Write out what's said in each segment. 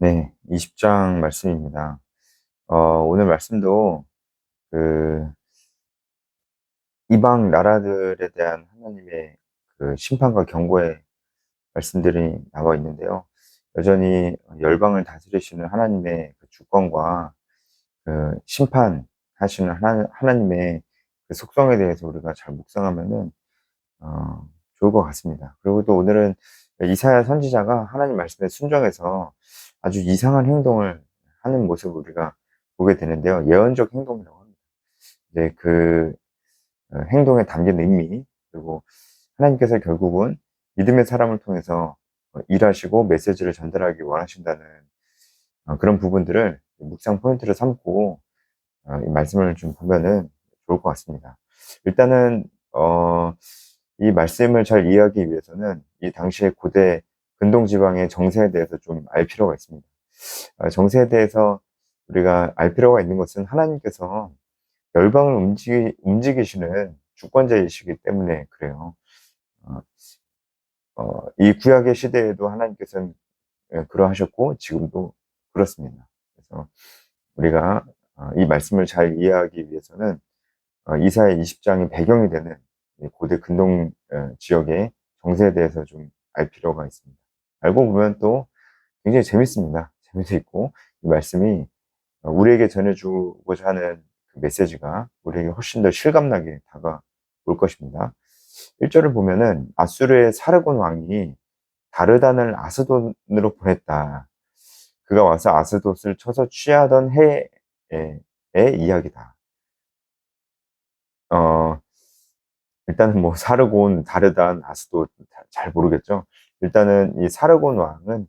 네, 20장 말씀입니다. 오늘 말씀도 그 이방 나라들에 대한 하나님의 그 심판과 경고의 말씀들이 나와 있는데요. 여전히 열방을 다스리시는 하나님의 그 주권과 그 심판하시는 하나님의 그 속성에 대해서 우리가 잘 묵상하면은 좋을 것 같습니다. 그리고 또 오늘은 이사야 선지자가 하나님 말씀에 순종해서 아주 이상한 행동을 하는 모습을 우리가 보게 되는데요. 예언적 행동이라고 합니다. 이제 그 행동에 담긴 의미, 그리고 하나님께서 결국은 믿음의 사람을 통해서 일하시고 메시지를 전달하기 원하신다는 그런 부분들을 묵상 포인트를 삼고 이 말씀을 좀 보면은 좋을 것 같습니다. 일단은 이 말씀을 잘 이해하기 위해서는 이 당시의 고대 근동 지방의 정세에 대해서 좀 알 필요가 있습니다. 정세에 대해서 우리가 알 필요가 있는 것은 하나님께서 열방을 움직이시는 주권자이시기 때문에 그래요. 어, 이 구약의 시대에도 하나님께서는 그러하셨고 지금도 그렇습니다. 그래서 우리가 이 말씀을 잘 이해하기 위해서는 이사야 20장이 배경이 되는 이 고대 근동 지역의 정세에 대해서 좀 알 필요가 있습니다. 알고 보면 또 굉장히 재밌습니다. 재미도 있고 이 말씀이 우리에게 전해주고자 하는 그 메시지가 우리에게 훨씬 더 실감나게 다가올 것입니다. 1절을 보면은 아수르의 사르곤 왕이 다르단을 아스돈으로 보냈다. 그가 와서 아스돗을 쳐서 취하던 해의 이야기다. 어, 일단은 뭐 사르곤, 다르단, 아스돗 잘 모르겠죠. 일단은 이 사르곤 왕은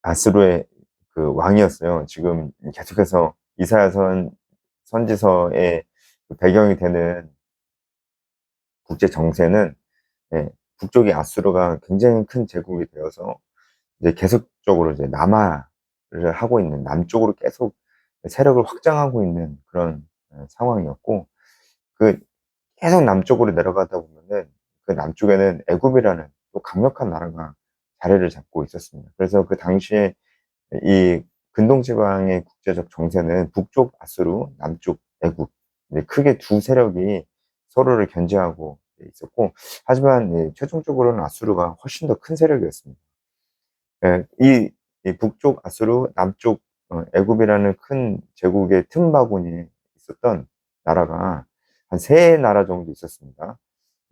아스루의 그 왕이었어요. 지금 계속해서 선지서의 그 배경이 되는 국제 정세는 북쪽이 아수르가 굉장히 큰 제국이 되어서 이제 계속적으로 이제 남하를 하고 있는 남쪽으로 계속 세력을 확장하고 있는 그런 상황이었고 그 계속 남쪽으로 내려가다 보면은 그 남쪽에는 애굽이라는 또 강력한 나라가 자리를 잡고 있었습니다. 그래서 그 당시에 이 근동지방의 국제적 정세는 북쪽 아수르, 남쪽 애굽, 크게 두 세력이 서로를 견제하고 있었고, 하지만 최종적으로는 아수르가 훨씬 더 큰 세력이었습니다. 이 북쪽 아수르, 남쪽 애굽이라는 큰 제국의 틈바구니에 있었던 나라가 한 세 나라 정도 있었습니다.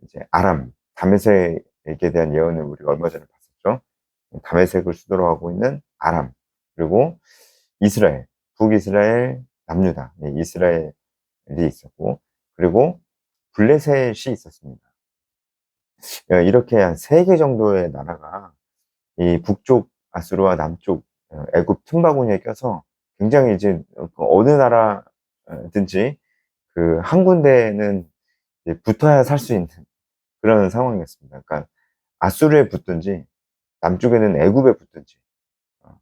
이제 아람, 다메섹에 대한 예언을 우리가 얼마 전에 봤었죠. 다메섹을 수도로 하고 있는 아람, 그리고 이스라엘, 북이스라엘, 남유다, 이스라엘이 있었고, 그리고 블레셋이 있었습니다. 이렇게 한 세 개 정도의 나라가 이 북쪽 아수르와 남쪽 애굽 틈바구니에 껴서 굉장히 이제 그 어느 나라든지 그 한 군데는 이제 붙어야 살 수 있는 그런 상황이었습니다. 그러니까 아수르에 붙든지 남쪽에는 애굽에 붙든지 어,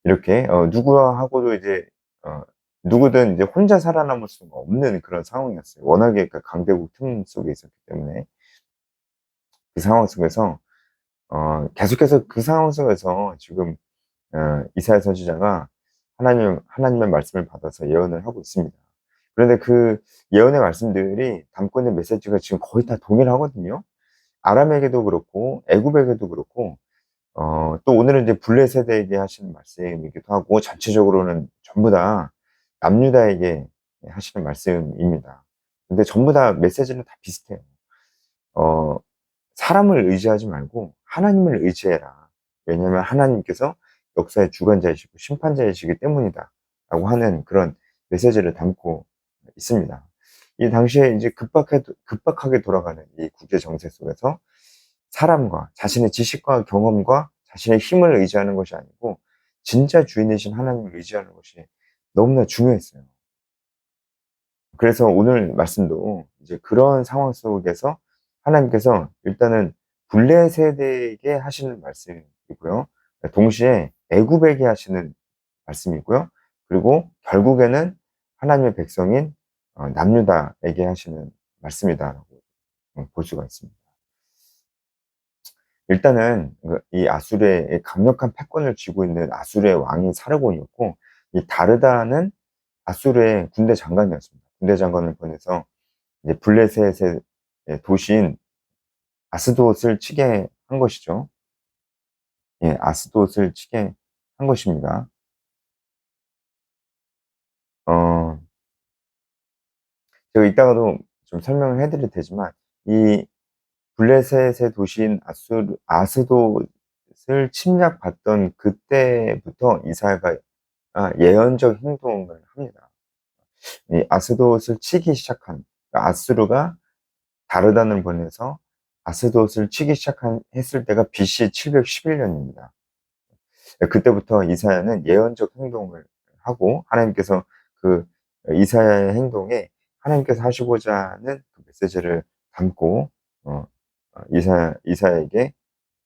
이렇게 누구하고도 이제 어, 누구든 이제 혼자 살아남을 수가 없는 그런 상황이었어요. 워낙에 그 강대국 틈 속에 있었기 때문에 그 상황 속에서 계속해서 그 상황 속에서 지금 이사야 선지자가 하나님의 말씀을 받아서 예언을 하고 있습니다. 그런데 그 예언의 말씀들이 담고 있는 메시지가 지금 거의 다 동일하거든요. 아람에게도 그렇고 애굽에게도 그렇고 또 오늘은 이제 블레셋에게 하시는 말씀이기도 하고 전체적으로는 전부 다 남유다에게 하시는 말씀입니다. 근데 전부 다 메시지는 다 비슷해요. 어, 사람을 의지하지 말고 하나님을 의지해라. 왜냐하면 하나님께서 역사의 주관자이시고 심판자이시기 때문이다. 라고 하는 그런 메시지를 담고 있습니다. 이 당시에 이제 급박하게 돌아가는 이 국제 정세 속에서 사람과 자신의 지식과 경험과 자신의 힘을 의지하는 것이 아니고 진짜 주인이신 하나님을 의지하는 것이 너무나 중요했어요. 그래서 오늘 말씀도 이제 그런 상황 속에서 하나님께서 일단은 블레셋에게 하시는 말씀이고요. 동시에 애굽에게 하시는 말씀이고요. 그리고 결국에는 하나님의 백성인 남유다에게 하시는 말씀이다라고 볼 수가 있습니다. 일단은 이 아수르의 강력한 패권을 쥐고 있는 아수르의 왕이 사르곤이었고, 이 다르다는 아수르의 군대 장관이었습니다. 군대 장관을 보내서 이제 블레셋의 도시인 아스돗을 치게 한 것이죠. 예, 아스돗을 치게 한 것입니다. 어, 제가 이따가도 좀 설명을 해드릴 테지만, 이 블레셋의 도시인 아스돗을 침략받던 그때부터 이사야가 예언적 행동을 합니다. 이 아스돗을 치기 시작한, 그러니까 아수르가 다르단을 보내서 아스돗을 치기 했을 때가 BC 711년입니다. 그때부터 이사야는 예언적 행동을 하고, 하나님께서 그 이사야의 행동에 하나님께서 하시고자 하는 그 메시지를 담고, 이사야에게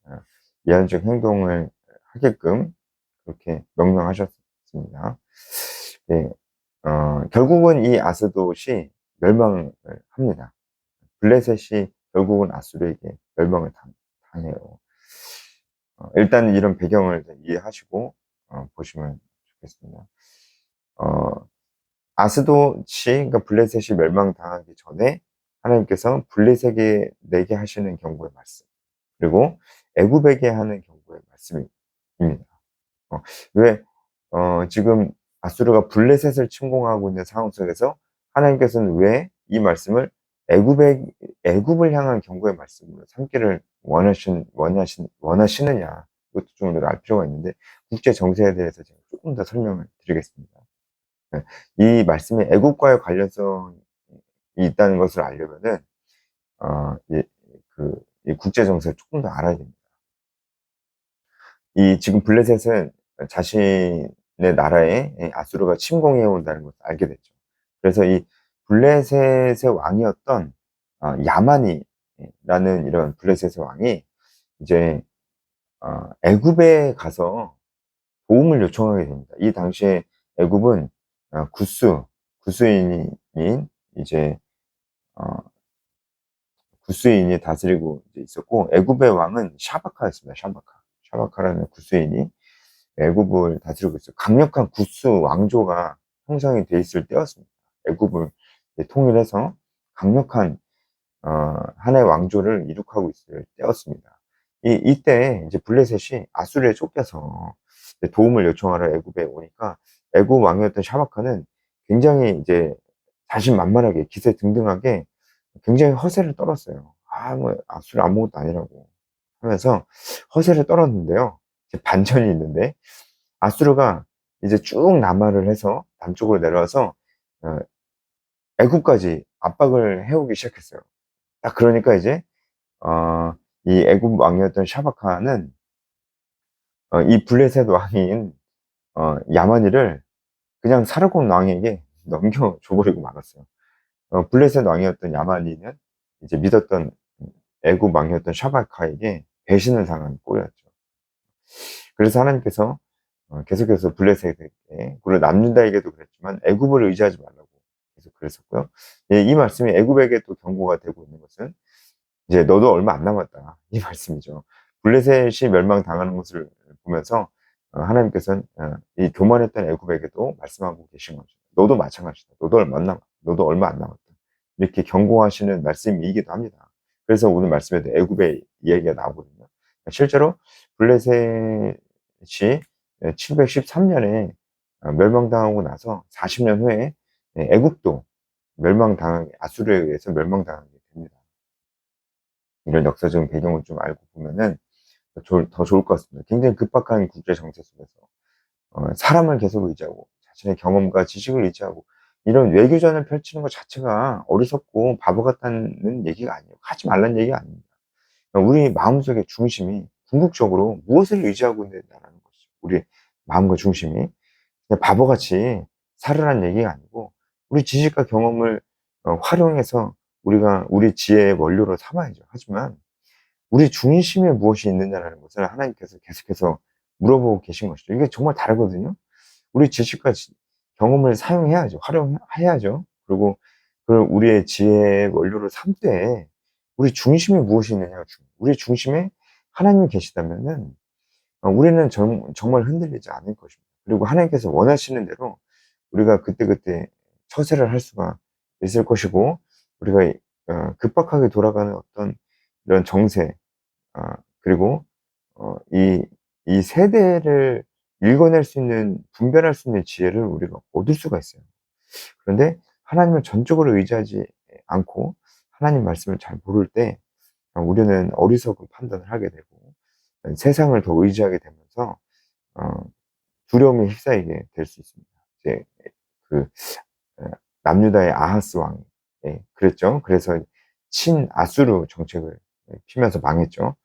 어, 예언적 행동을 하게끔 그렇게 명령하셨습니다. 네, 결국은 이 아스돗이 멸망을 합니다. 블레셋이 결국은 아수르에게 멸망을 당해요. 일단 이런 배경을 이해하시고 보시면 좋겠습니다. 어, 아스돗이, 그러니까 블레셋이 멸망당하기 전에 하나님께서 블레셋에게 내게 하시는 경고의 말씀, 그리고 애굽에게 하는 경고의 말씀입니다. 왜 지금 아수르가 블레셋을 침공하고 있는 상황 속에서 하나님께서는 왜 이 말씀을 애굽을 향한 경고의 말씀으로 삼기를 원하시느냐, 이것도 좀 우리가 알 필요가 있는데, 국제 정세에 대해서 제가 조금 더 설명을 드리겠습니다. 네, 이 말씀에 애국과의 관련성이 있다는 것을 알려면은 이, 이 국제 정세를 조금 더 알아야 됩니다. 이 지금 블레셋은 자신의 나라에 아수르가 침공해 온다는 것을 알게 됐죠. 그래서 이 블레셋의 왕이었던 야만이라는 이런 블레셋의 왕이 이제 애굽에 가서 도움을 요청하게 됩니다. 이 당시에 애굽은 구스인인 이제 어, 구스인이 다스리고 있었고, 애굽의 왕은 샤바카였습니다. 샤바카라는 구스인이 애굽을 다스리고 있어요. 강력한 구스 왕조가 형성이 돼 있을 때였습니다. 애굽을 통일해서 강력한 하나의 왕조를 이룩하고 있을 때였습니다. 이때 이제 블레셋이 아수르에 쫓겨서 도움을 요청하러 애굽에 오니까, 애굽 왕이었던 샤바카는 굉장히 이제 자신만만하게 기세등등하게 굉장히 허세를 떨었어요. 뭐 아수르 아무것도 아니라고 하면서 허세를 떨었는데요. 이제 반전이 있는데, 아수르가 이제 쭉 남하를 해서 남쪽으로 내려와서 어, 애굽까지 압박을 해오기 시작했어요. 딱 그러니까 이제 이 애굽 왕이었던 샤바카는 이 블레셋 왕인 야만이를 그냥 사르곤 왕에게 넘겨줘버리고 말았어요. 블레셋 왕이었던 야만이는 이제 믿었던 애굽 왕이었던 샤바카에게 배신을 당한 꼴이었죠. 그래서 하나님께서 계속해서 블레셋에게, 물론 남유다에게도 그랬지만 애굽을 의지하지 말라고 계속 그랬었고요. 예, 이 말씀이 애굽에게 또 경고가 되고 있는 것은 이제 너도 얼마 안 남았다, 이 말씀이죠. 블레셋이 멸망당하는 것을 보면서 하나님께서는 이 교만했던 애굽에게도 말씀하고 계신 거죠. 너도 마찬가지다. 너도 얼마 안 남았다. 이렇게 경고하시는 말씀이기도 합니다. 그래서 오늘 말씀에도 애굽의 이야기가 나오거든요. 실제로 블레셋이 713년에 멸망당하고 나서 40년 후에 애굽도 아수르에 의해서 멸망당하게 됩니다. 이런 역사적인 배경을 좀 알고 보면은 더 좋을 것 같습니다. 굉장히 급박한 국제 정세 속에서 사람을 계속 의지하고 자신의 경험과 지식을 의지하고 이런 외교전을 펼치는 것 자체가 어리석고 바보 같다는 얘기가 아니에요. 하지 말라는 얘기가 아닙니다. 우리 마음속의 중심이 궁극적으로 무엇을 의지하고 있느냐라는 것이죠. 우리 마음과 중심이 그냥 바보같이 살으라는 얘기가 아니고, 우리 지식과 경험을 활용해서 우리가 우리 지혜의 원료로 삼아야죠. 하지만 우리 중심에 무엇이 있느냐라는 것을 하나님께서 계속해서 물어보고 계신 것이죠. 이게 정말 다르거든요. 우리 지식과 경험을 사용해야죠. 활용해야죠. 그리고 그걸 우리의 지혜의 원료로 삼되 우리 중심에 무엇이 있느냐가 중요해요. 우리 중심에 하나님이 계시다면은 우리는 정말 흔들리지 않을 것입니다. 그리고 하나님께서 원하시는 대로 우리가 그때그때 처세를 할 수가 있을 것이고, 우리가 급박하게 돌아가는 어떤 이런 정세, 그리고 이 세대를 읽어낼 수 있는, 분별할 수 있는 지혜를 우리가 얻을 수가 있어요. 그런데 하나님을 전적으로 의지하지 않고 하나님 말씀을 잘 모를 때 우리는 어리석은 판단을 하게 되고 세상을 더 의지하게 되면서 어 두려움에 휩싸이게 될 수 있습니다. 이제 그 어 남유다의 아하스 왕이 그랬죠. 그래서 친아수르 정책을 피면서 망했죠.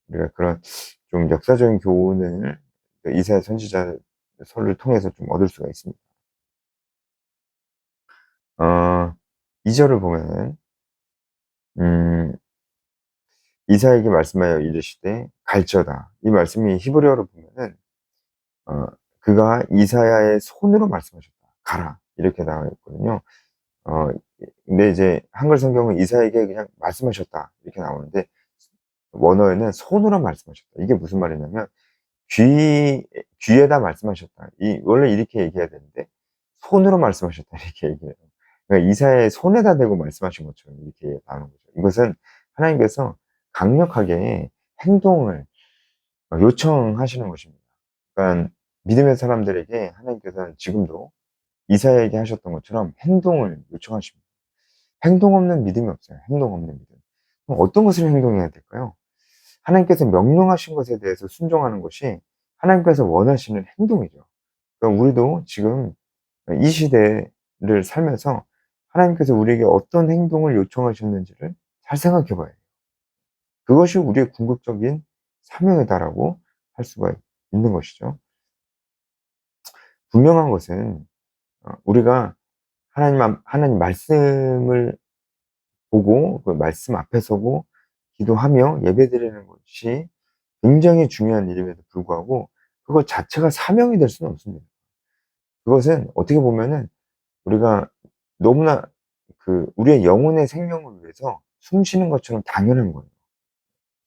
우리가 그런 좀 역사적인 교훈을 이사야 선지자서를 통해서 좀 얻을 수가 있습니다. 2 절을 보면은 음 이사야에게 말씀하여 이르시되 갈지어다. 이 말씀이 히브리어로 보면은 어 그가 이사야의 손으로 말씀하셨다. 가라. 이렇게 나와 있거든요. 어 근데 이제 한글 성경은 이사야에게 그냥 말씀하셨다. 이렇게 나오는데 원어에는 손으로 말씀하셨다. 이게 무슨 말이냐면 귀에다 말씀하셨다. 원래 이렇게 얘기해야 되는데 손으로 말씀하셨다. 이렇게 얘기해요. 그러니까 이사야의 손에다 대고 말씀하신 것처럼 이렇게 나오는 거죠. 이것은 하나님께서 강력하게 행동을 요청하시는 것입니다. 그러니까 믿음의 사람들에게 하나님께서는 지금도 이사야에게 하셨던 것처럼 행동을 요청하십니다. 행동 없는 믿음이 없어요. 행동 없는 믿음. 그럼 어떤 것을 행동해야 될까요? 하나님께서 명령하신 것에 대해서 순종하는 것이 하나님께서 원하시는 행동이죠. 그러니까 우리도 지금 이 시대를 살면서 하나님께서 우리에게 어떤 행동을 요청하셨는지를 잘 생각해 봐야 돼요. 그것이 우리의 궁극적인 사명이다라고 할 수가 있는 것이죠. 분명한 것은 우리가 하나님 말씀을 보고 그 말씀 앞에 서고 기도하며 예배드리는 것이 굉장히 중요한 일임에도 불구하고 그것 자체가 사명이 될 수는 없습니다. 그것은 어떻게 보면은 우리가 너무나 우리의 영혼의 생명을 위해서 숨 쉬는 것처럼 당연한 거예요.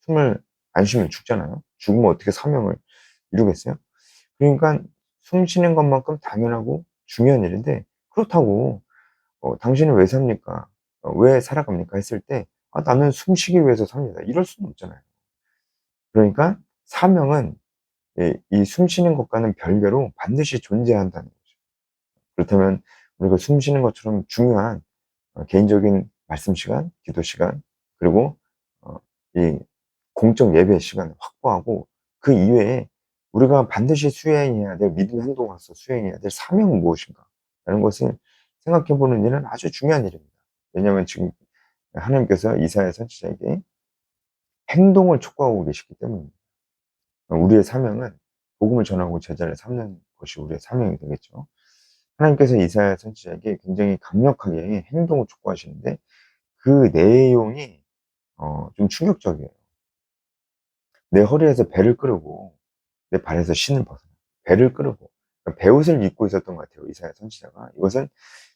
숨을 안 쉬면 죽잖아요. 죽으면 어떻게 사명을 이루겠어요? 그러니까 숨 쉬는 것만큼 당연하고 중요한 일인데, 그렇다고 "당신은 왜 삽니까? 왜 살아갑니까?" 했을 때 "아 나는 숨쉬기 위해서 삽니다." 이럴 수는 없잖아요. 그러니까 사명은 이 숨 쉬는 것과는 별개로 반드시 존재한다는 거죠. 그렇다면 우리가 숨 쉬는 것처럼 중요한 개인적인 말씀 시간, 기도 시간, 그리고 이 공적 예배 시간을 확보하고 그 이외에 우리가 반드시 수행해야 될 믿음의 행동으로서 수행해야 될 사명은 무엇인가라는 것을 생각해 보는 일은 아주 중요한 일입니다. 왜냐하면 지금 하나님께서 이사야 선지자에게 행동을 촉구하고 계시기 때문입니다. 우리의 사명은 복음을 전하고 제자를 삼는 것이 우리의 사명이 되겠죠. 하나님께서 이사야 선지자에게 굉장히 강력하게 행동을 촉구하시는데 그 내용이 좀 충격적이에요. 내 허리에서 배를 끌고 내 발에서 신을 벗어나. 배를 끌고. 그러니까 배옷을 입고 있었던 것 같아요, 이사야 선지자가. 이것은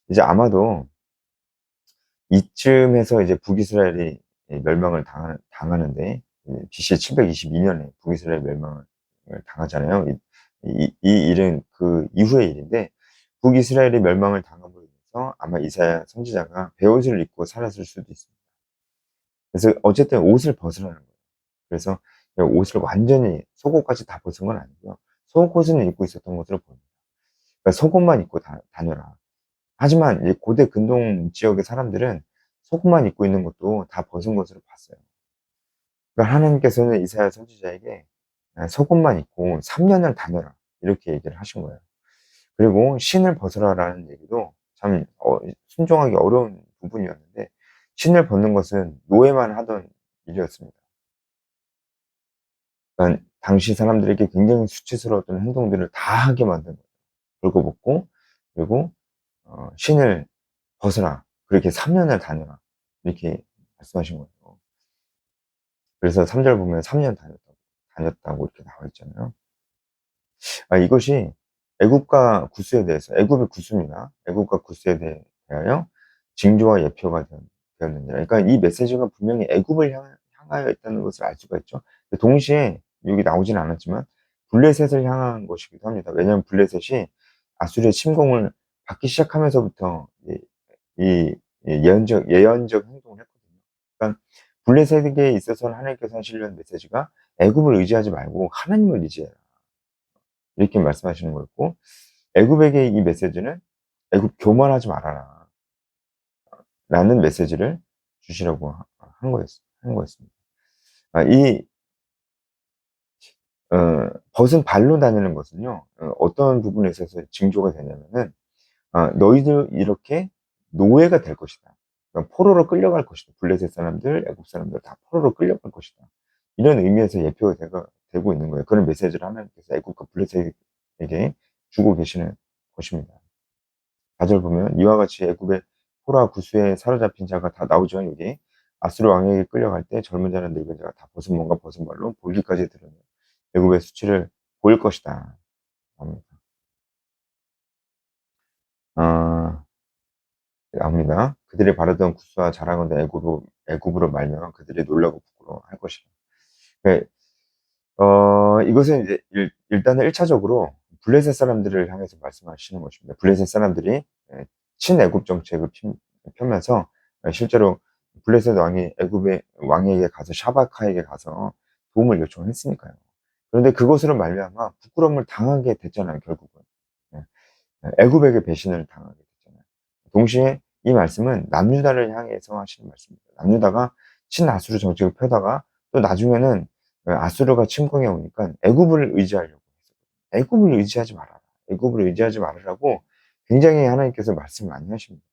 이제 아마도 이쯤에서 이제 북이스라엘이 멸망을 당하는데, BC 722년에 북이스라엘 멸망을 당하잖아요. 이 일은 그 이후의 일인데, 북이스라엘이 멸망을 당함으로 인해서 아마 이사야 선지자가 베옷을 입고 살았을 수도 있습니다. 그래서 어쨌든 옷을 벗으라는 거예요. 그래서 옷을 완전히 속옷까지 다 벗은 건 아니고요. 속옷은 입고 있었던 것으로 보입니다. 그러니까 속옷만 입고 다녀라. 하지만 이 고대 근동 지역의 사람들은 속옷만 입고 있는 것도 다 벗은 것으로 봤어요. 그러니까 하나님께서는 이사야 선지자에게 속옷만 입고 3년을 다녀라. 이렇게 얘기를 하신 거예요. 그리고 신을 벗으라라는 얘기도 참 순종하기 어려운 부분이었는데, 신을 벗는 것은 노예만 하던 일이었습니다. 그러니까 당시 사람들에게 굉장히 수치스러웠던 행동들을 다 하게 만든 거예요. 벌거벗고, 그리고 신을 벗으라. 그렇게 3년을 다녀라. 이렇게 말씀하신 거예요. 그래서 3절 보면 3년 다녔다고 이렇게 나와 있잖아요. 이것이 애굽과 구스에 대해서, 애굽의 구스입니다. 애굽과 구스에 대하여 징조와 예표가 되었느니라. 그러니까 이 메시지가 분명히 애굽을 향하여 있다는 것을 알 수가 있죠. 동시에 여기 나오진 않았지만 블레셋을 향한 것이기도 합니다. 왜냐하면 블레셋이 아수르의 침공을 받기 시작하면서부터 이 예언적 행동을 했거든요. 그러니까 블레셋에게 있어서는 하나님께서 하시려는 메시지가 애굽을 의지하지 말고 하나님을 의지해라. 이렇게 말씀하시는 거였고, 애굽에게 이 메시지는 애굽 교만하지 말아라. 라는 메시지를 주시라고 한 거였습니다. 이 벗은 발로 다니는 것은요, 어떤 부분에 있어서 징조가 되냐면은, 너희들 이렇게 노예가 될 것이다. 그러니까 포로로 끌려갈 것이다. 블레셋 사람들, 애굽 사람들 다 포로로 끌려갈 것이다. 이런 의미에서 예표가 되고 있는 거예요. 그런 메시지를 하나님께서 애굽과 블레셋에게 주고 계시는 것입니다. 4절 보면 이와 같이 애굽의 포로와 구스에 사로잡힌 자가 다 나오죠. 여기 아수르 왕에게 끌려갈 때 젊은 자나 늙은 자가 다 벗은 몸과 벗은 발로 볼기까지 드러내 애굽의 수치를 보일 것이다. 합니다. 나옵니다. 그들이 바르던 구스와 자랑하던 애굽으로 말면 그들이 놀라고 부끄러워할 것이다. 네, 이것은 이제 일단은 1차적으로 블레셋 사람들을 향해서 말씀하시는 것입니다. 블레셋 사람들이 친애굽 정책을 펴면서 실제로 블레셋 왕이 애굽의 왕에게 가서 샤바카에게 가서 도움을 요청했으니까요. 그런데 그것으로 말미암아 부끄러움을 당하게 됐잖아요, 결국은. 예, 애굽에게 배신을 당하게 됐잖아요. 동시에 이 말씀은 남유다를 향해서 하시는 말씀입니다. 남유다가 친아수르 정책을 펴다가 또 나중에는 아수르가 침공해 오니까 애굽을 의지하려고 했어요. 애굽을 의지하지 말아라. 애굽을 의지하지 말으라고 굉장히 하나님께서 말씀을 많이 하십니다.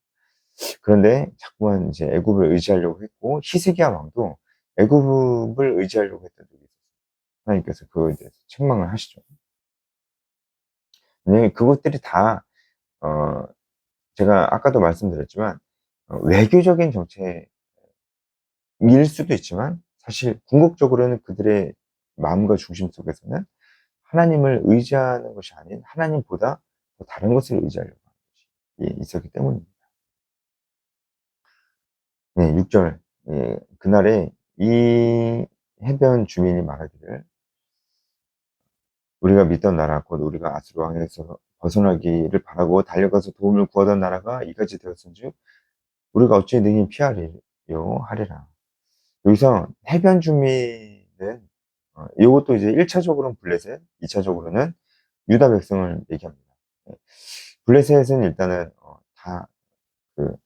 그런데 자꾸만 이제 애굽을 의지하려고 했고 히스기야 왕도 애굽을 의지하려고 했던 적이 있었어요. 하나님께서 그거에 대해서 책망을 하시죠. 네, 그것들이 다 제가 아까도 말씀드렸지만 외교적인 정책일 수도 있지만 사실 궁극적으로는 그들의 마음과 중심 속에서는 하나님을 의지하는 것이 아닌 하나님보다 더 다른 것을 의지하려고 하는 것이 있었기 때문입니다. 네, 6절. 예, 그날에 이 해변 주민이 말하기를 우리가 믿던 나라 곧 우리가 아수르 왕에서 벗어나기를 바라고 달려가서 도움을 구하던 나라가 이같이 되었은즉 우리가 어찌 능히 피하리요 하리라. 여기서 해변 주민은 이것도 이제 1차적으로는 블레셋, 2차적으로는 유다 백성을 얘기합니다. 예, 블레셋은 일단은 다그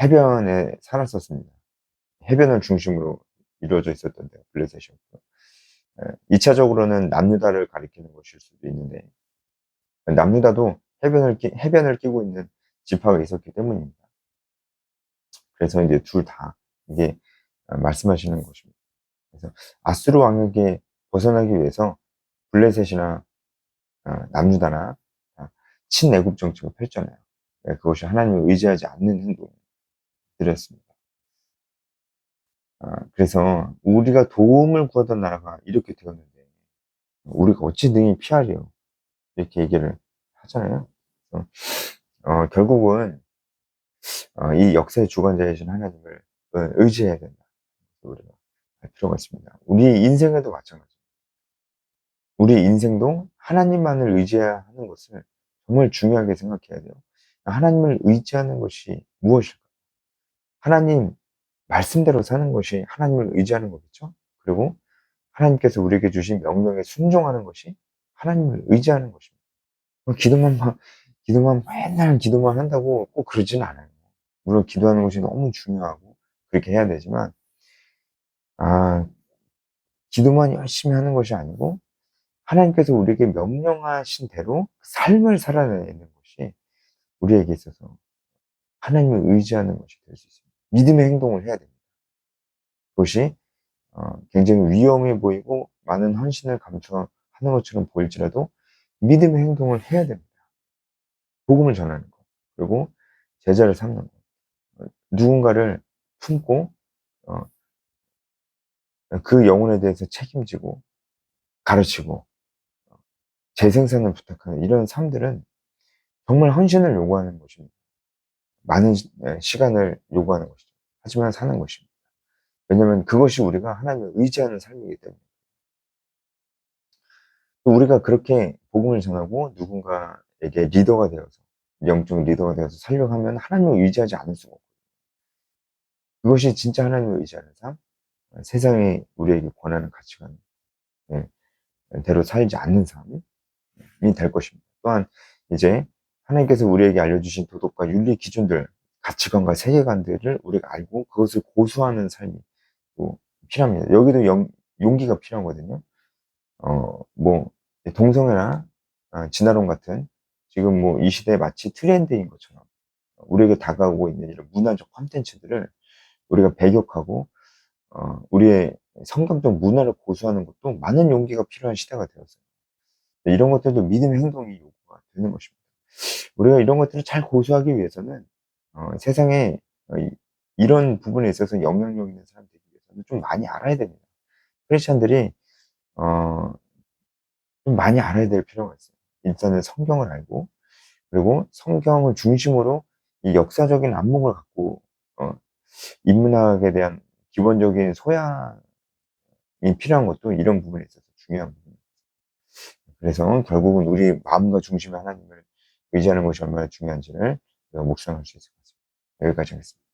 해변에 살았었습니다. 해변을 중심으로 이루어져 있었던데 블레셋이었고, 2차적으로는 남유다를 가리키는 것일 수도 있는데 남유다도 해변을 끼고 있는 지파가 있었기 때문입니다. 그래서 이제 둘 다 이게 말씀하시는 것입니다. 그래서 아수르 왕에게 벗어나기 위해서 블레셋이나 남유다나 친애굽 정책을 펼쳤잖아요. 그것이 하나님을 의지하지 않는 행동들이었습니다. 그래서 우리가 도움을 구하던 나라가 이렇게 되었는데 우리가 어찌 능히 피하리요 이렇게 얘기를 하잖아요. 그래서 결국은 이 역사의 주관자이신 하나님을 의지해야 된다. 우리가 할 필요가 있습니다. 우리 인생에도 마찬가지입니다. 우리 인생도 하나님만을 의지해야 하는 것을 정말 중요하게 생각해야 돼요. 하나님을 의지하는 것이 무엇일까요? 하나님 말씀대로 사는 것이 하나님을 의지하는 거겠죠? 그리고 하나님께서 우리에게 주신 명령에 순종하는 것이 하나님을 의지하는 것입니다. 기도만 맨날 기도만 한다고 꼭 그러지는 않아요. 물론 기도하는 것이 너무 중요하고 그렇게 해야 되지만 아 기도만 열심히 하는 것이 아니고 하나님께서 우리에게 명령하신 대로 삶을 살아내는 것이 우리에게 있어서 하나님을 의지하는 것이 될 수 있습니다. 믿음의 행동을 해야 됩니다. 그것이 굉장히 위험해 보이고 많은 헌신을 감춰하는 것처럼 보일지라도 믿음의 행동을 해야 됩니다. 복음을 전하는 것, 그리고 제자를 삼는 것, 누군가를 품고 어, 그 영혼에 대해서 책임지고 가르치고 재생산을 부탁하는 이런 삶들은 정말 헌신을 요구하는 것입니다. 많은 시간을 요구하는 것이죠. 하지만 사는 것입니다. 왜냐면 그것이 우리가 하나님을 의지하는 삶이기 때문에. 우리가 그렇게 복음을 전하고 누군가에게 리더가 되어서, 영적 리더가 되어서 살려고 하면 하나님을 의지하지 않을 수가 없고, 그것이 진짜 하나님을 의지하는 삶, 세상에 우리에게 권하는 가치관, 예, 대로 살지 않는 삶이 될 것입니다. 또한 이제 하나님께서 우리에게 알려주신 도덕과 윤리 기준들, 가치관과 세계관들을 우리가 알고 그것을 고수하는 삶이 또 필요합니다. 여기도 용기가 필요하거든요. 뭐 동성애나 진화론 같은 지금 뭐 이 시대에 마치 트렌드인 것처럼 우리에게 다가오고 있는 이런 문화적 콘텐츠들을 우리가 배격하고 우리의 성경적 문화를 고수하는 것도 많은 용기가 필요한 시대가 되었어요. 이런 것들도 믿음의 행동이 요구가 되는 것입니다. 우리가 이런 것들을 잘 고수하기 위해서는 세상에 이런 부분에 있어서 영향력 있는 사람 되기 위해서는 좀 많이 알아야 됩니다. 크리스찬들이 어, 좀 많이 알아야 될 필요가 있어요. 일단은 성경을 알고, 그리고 성경을 중심으로 이 역사적인 안목을 갖고 어, 인문학에 대한 기본적인 소양이 필요한 것도 이런 부분에 있어서 중요한 부분입니다. 그래서 결국은 우리 마음과 중심의 하나님을 의지하는 것이 얼마나 중요한지를 우리가 묵상할 수 있을 것 같습니다. 여기까지 하겠습니다.